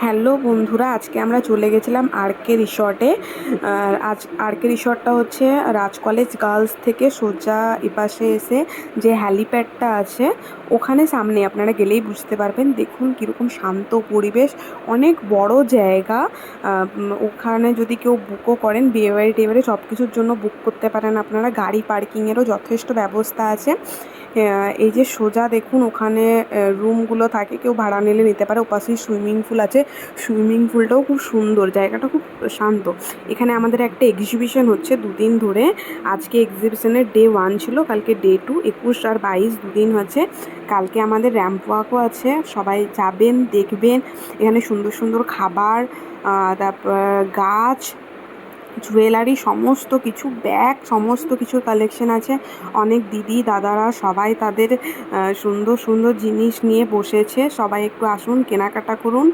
Hello বন্ধুরা, আজকে আমরা চলে গেছিলাম আরকে রিসর্টে। আজ আরকে রিসর্টটা হচ্ছে রাজ কলেজ গার্লস থেকে সোজা এপাশে এসে যে হ্যালিপ্যাডটা আছে ওখানে সামনে, আপনারা গেলেই বুঝতে পারবেন। দেখুন কীরকম শান্ত পরিবেশ, অনেক বড় জায়গা। ওখানে যদি কেউ বুকও করেন, বিয়েবাড়ি টিয়েবাড়ি সব কিছুর জন্য বুক করতে পারেন আপনারা। গাড়ি পার্কিংয়েরও যথেষ্ট ব্যবস্থা আছে। এই যে সোজা দেখুন ওখানে রুমগুলো থাকে, কেউ ভাড়া নিলে নিতে পারে। ওপাশেই সুইমিং পুল আছে, সুইমিং পুলটাও খুব সুন্দর, জায়গাটা খুব শান্ত। এখানে আমাদের একটা এক্সিবিশন হচ্ছে দুদিন ধরে। আজকে এক্সিবিশনের ডে 1 ছিল, কালকে ডে 2, 21 আর 22 দুদিন হচ্ছে। কালকে আমাদের র্যাম্প ওয়াকও আছে, সবাই যাবেন দেখবেন। এখানে সুন্দর সুন্দর খাবার, তারপর গাছ, জুয়েলারি, সমস্ত কিছু, ব্যাগ, সমস্ত কিছুর কালেকশন আছে। অনেক দিদি দাদারা সবাই তাদের সুন্দর সুন্দর জিনিস নিয়ে বসেছে। সবাই একটু আসুন, কেনাকাটা করুন।